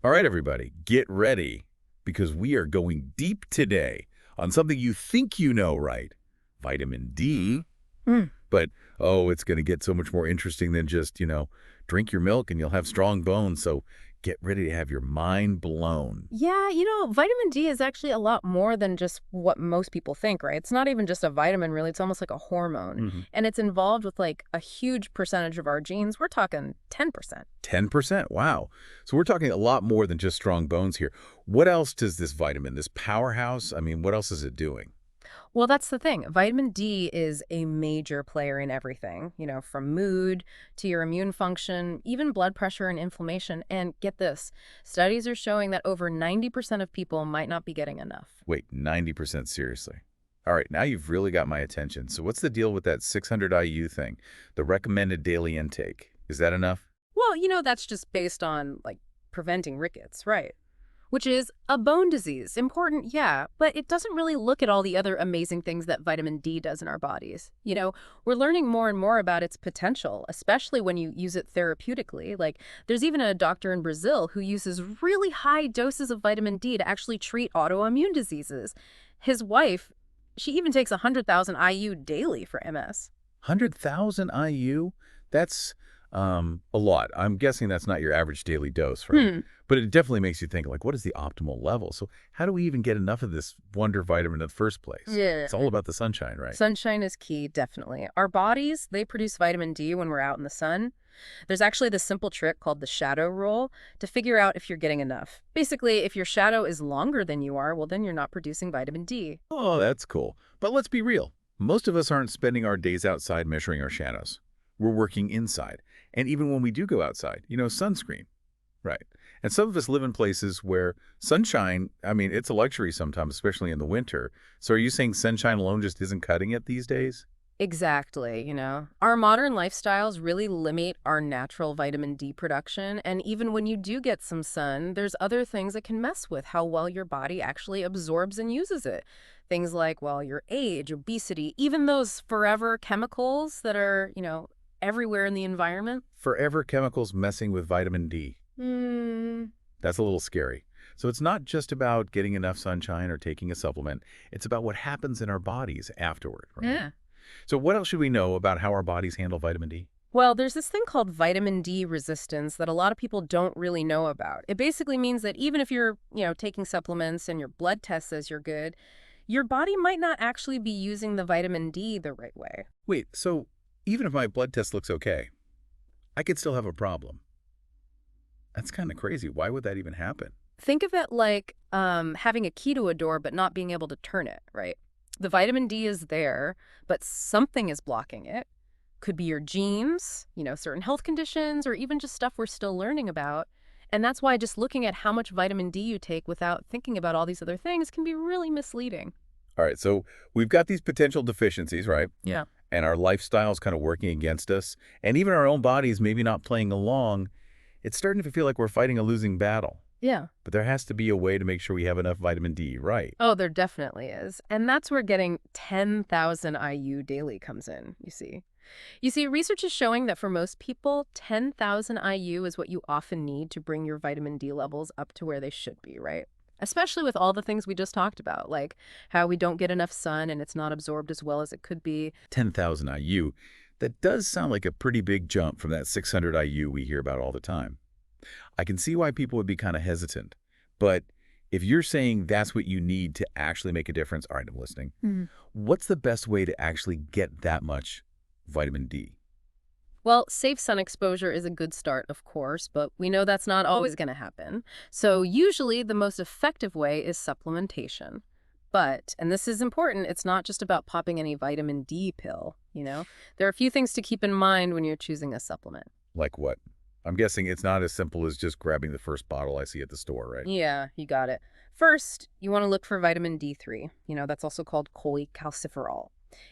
All right, everybody, get ready because we are going deep today on something you think you know, right? Vitamin D. Mm. But, oh, it's going to get so much more interesting than just, drink your milk and you'll have strong bones. So get ready to have your mind blown. Yeah, vitamin D is actually a lot more than just what most people think, right? It's not even just a vitamin, really. It's almost like a hormone. hmm And it's involved with like a huge percentage of our genes. We're talking 10%. 10%. Wow. So we're talking a lot more than just strong bones here. What else does this vitamin, this powerhouse, I mean, what else is it doing? Well, that's the thing. Vitamin D is a major player in everything, from mood to your immune function, even blood pressure and inflammation. And get this, studies are showing that over 90% of people might not be getting enough. Wait, 90% seriously. All right, now you've really got my attention. So what's the deal with that 600 IU thing, the recommended daily intake? Is that enough? Well, that's just based on like preventing rickets, right? Which is a bone disease. Important, yeah, but it doesn't really look at all the other amazing things that vitamin D does in our bodies. We're learning more and more about its potential, especially when you use it therapeutically. Like, there's even a doctor in Brazil who uses really high doses of vitamin D to actually treat autoimmune diseases. His wife, she even takes 100,000 IU daily for MS. 100,000 IU? That's a lot. I'm guessing that's not your average daily dose, right? Hmm. But it definitely makes you think, like, what is the optimal level? So how do we even get enough of this wonder vitamin in the first place? Yeah. It's all about the sunshine, right? Sunshine is key, definitely. Our bodies, they produce vitamin D when we're out in the sun. There's actually this simple trick called the shadow rule to figure out if you're getting enough. Basically, if your shadow is longer than you are, well, then you're not producing vitamin D. Oh, that's cool. But let's be real. Most of us aren't spending our days outside measuring our shadows. We're working inside. And even when we do go outside, sunscreen. Right. And some of us live in places where sunshine, I mean, it's a luxury sometimes, especially in the winter. So are you saying sunshine alone just isn't cutting it these days? Exactly. Our modern lifestyles really limit our natural vitamin D production. And even when you do get some sun, there's other things that can mess with how well your body actually absorbs and uses it. Things like, well, your age, obesity, even those forever chemicals that are, everywhere in the environment. Forever chemicals messing with vitamin D. Hmm. That's a little scary. So it's not just about getting enough sunshine or taking a supplement. It's about what happens in our bodies afterward, right? Yeah. So what else should we know about how our bodies handle vitamin D? Well, there's this thing called vitamin D resistance that a lot of people don't really know about. It basically means that even if you're, taking supplements and your blood test says you're good, your body might not actually be using the vitamin D the right way. Wait, so even if my blood test looks okay, I could still have a problem. That's kind of crazy. Why would that even happen? Think of it like having a key to a door but not being able to turn it, right? The vitamin D is there, but something is blocking it. Could be your genes, certain health conditions, or even just stuff we're still learning about. And that's why just looking at how much vitamin D you take without thinking about all these other things can be really misleading. All right, so we've got these potential deficiencies, right? Yeah. And our lifestyle's kind of working against us, and even our own bodies maybe not playing along. It's starting to feel like we're fighting a losing battle. Yeah. But there has to be a way to make sure we have enough vitamin D, right? Oh, there definitely is. And that's where getting 10,000 IU daily comes in, you see. Research is showing that for most people, 10,000 IU is what you often need to bring your vitamin D levels up to where they should be, right? Especially with all the things we just talked about, like how we don't get enough sun and it's not absorbed as well as it could be. 10,000 IU. That does sound like a pretty big jump from that 600 IU we hear about all the time. I can see why people would be kind of hesitant. But if you're saying that's what you need to actually make a difference, all right, I'm listening. What's the best way to actually get that much vitamin D? Well, safe sun exposure is a good start, of course, but we know that's not always going to happen. So usually the most effective way is supplementation. But, and this is important, it's not just about popping any vitamin D pill. There are a few things to keep in mind when you're choosing a supplement. Like what? I'm guessing it's not as simple as just grabbing the first bottle I see at the store, right? Yeah, you got it. First, you want to look for vitamin D3. That's also called cholecalciferol.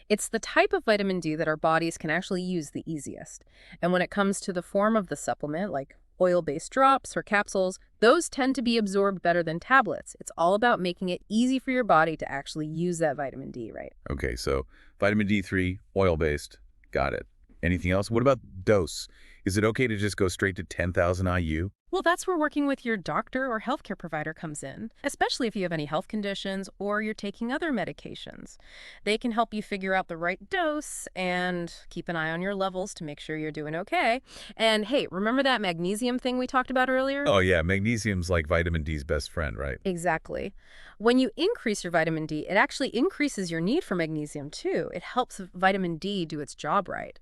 It's the type of vitamin D that our bodies can actually use the easiest. And when it comes to the form of the supplement, like oil-based drops or capsules, those tend to be absorbed better than tablets. It's all about making it easy for your body to actually use that vitamin D, right? Okay, so vitamin D3, oil-based. Got it. Anything else? What about dose? Is it okay to just go straight to 10,000 IU? Well, that's where working with your doctor or healthcare provider comes in, especially if you have any health conditions or you're taking other medications. They can help you figure out the right dose and keep an eye on your levels to make sure you're doing okay. And hey, remember that magnesium thing we talked about earlier? Oh yeah, magnesium's like vitamin D's best friend, right? Exactly. When you increase your vitamin D, it actually increases your need for magnesium too. It helps vitamin D do its job right.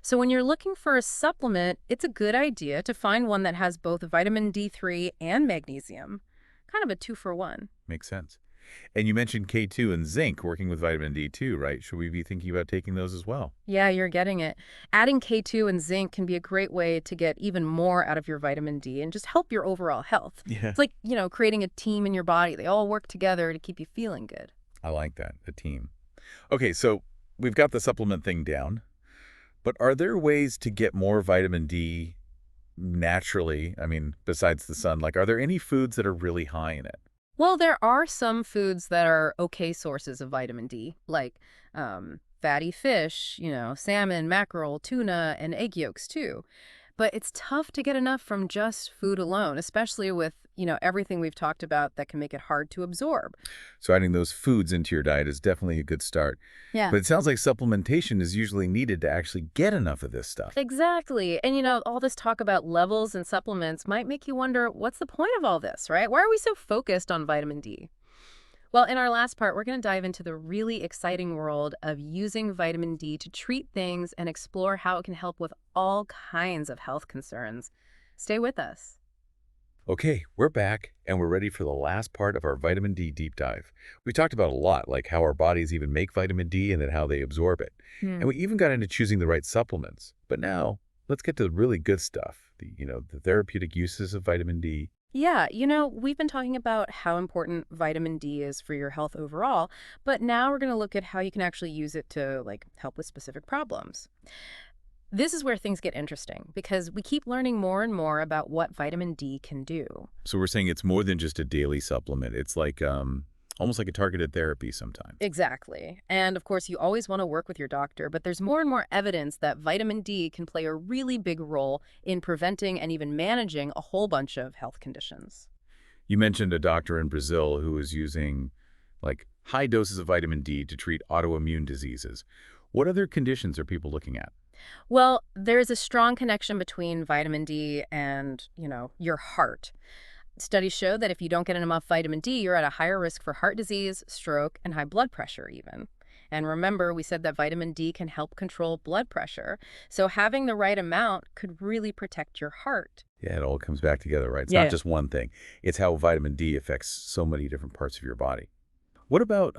So when you're looking for a supplement, it's a good idea to find one that has both vitamin D3 and magnesium. Kind of a two for one. Makes sense. And you mentioned K2 and zinc working with vitamin D too, right? Should we be thinking about taking those as well? Yeah, you're getting it. Adding K2 and zinc can be a great way to get even more out of your vitamin D and just help your overall health. Yeah. It's like, creating a team in your body. They all work together to keep you feeling good. I like that, a team. Okay, so we've got the supplement thing down, but are there ways to get more vitamin D naturally? I mean, besides the sun, like are there any foods that are really high in it? Well, there are some foods that are okay sources of vitamin D, like fatty fish, salmon, mackerel, tuna, and egg yolks too. But it's tough to get enough from just food alone, especially with, everything we've talked about that can make it hard to absorb. So adding those foods into your diet is definitely a good start. Yeah. But it sounds like supplementation is usually needed to actually get enough of this stuff. Exactly. And, all this talk about levels and supplements might make you wonder, what's the point of all this, right? Why are we so focused on vitamin D? Well, in our last part, we're going to dive into the really exciting world of using vitamin D to treat things and explore how it can help with all kinds of health concerns. Stay with us. Okay, we're back, and we're ready for the last part of our vitamin D deep dive. We talked about a lot, like how our bodies even make vitamin D and then how they absorb it. Hmm. And we even got into choosing the right supplements. But now, let's get to the really good stuff, the therapeutic uses of vitamin D. Yeah, we've been talking about how important vitamin D is for your health overall, but now we're going to look at how you can actually use it to help with specific problems. This is where things get interesting because we keep learning more and more about what vitamin D can do. So we're saying it's more than just a daily supplement. It's like almost like a targeted therapy sometimes. Exactly. And of course, you always want to work with your doctor, but there's more and more evidence that vitamin D can play a really big role in preventing and even managing a whole bunch of health conditions. You mentioned a doctor in Brazil who was using like high doses of vitamin D to treat autoimmune diseases. What other conditions are people looking at? Well, there's a strong connection between vitamin D and, your heart. Studies show that if you don't get enough vitamin D, you're at a higher risk for heart disease, stroke, and high blood pressure even. And remember, we said that vitamin D can help control blood pressure. So having the right amount could really protect your heart. Yeah, it all comes back together, right? It's Yeah. not just one thing. It's how vitamin D affects so many different parts of your body. What about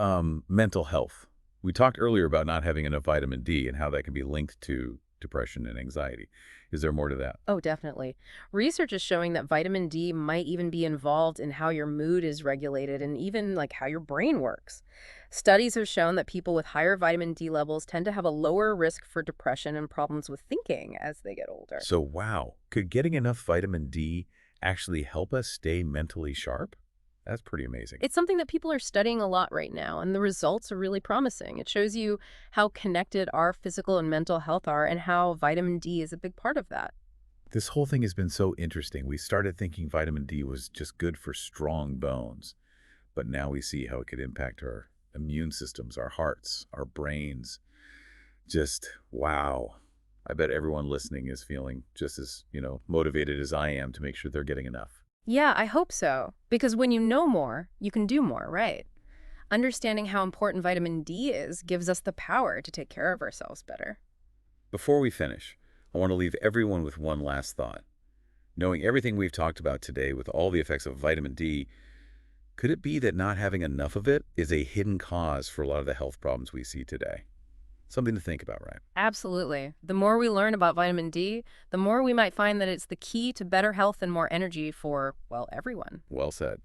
mental health? We talked earlier about not having enough vitamin D and how that can be linked to depression and anxiety. Is there more to that? Oh, definitely. Research is showing that vitamin D might even be involved in how your mood is regulated and even how your brain works. Studies have shown that people with higher vitamin D levels tend to have a lower risk for depression and problems with thinking as they get older. So, wow, could getting enough vitamin D actually help us stay mentally sharp? That's pretty amazing. It's something that people are studying a lot right now, and the results are really promising. It shows you how connected our physical and mental health are and how vitamin D is a big part of that. This whole thing has been so interesting. We started thinking vitamin D was just good for strong bones, but now we see how it could impact our immune systems, our hearts, our brains. Just wow. I bet everyone listening is feeling just as, motivated as I am to make sure they're getting enough. Yeah, I hope so. Because when you know more, you can do more, right? Understanding how important vitamin D is gives us the power to take care of ourselves better. Before we finish, I want to leave everyone with one last thought. Knowing everything we've talked about today with all the effects of vitamin D, could it be that not having enough of it is a hidden cause for a lot of the health problems we see today? Something to think about, right? Absolutely. The more we learn about vitamin D, the more we might find that it's the key to better health and more energy for, well, everyone. Well said.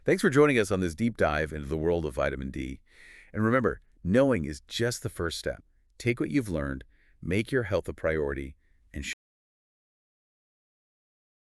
Thanks for joining us on this deep dive into the world of vitamin D. And remember, knowing is just the first step. Take what you've learned, make your health a priority,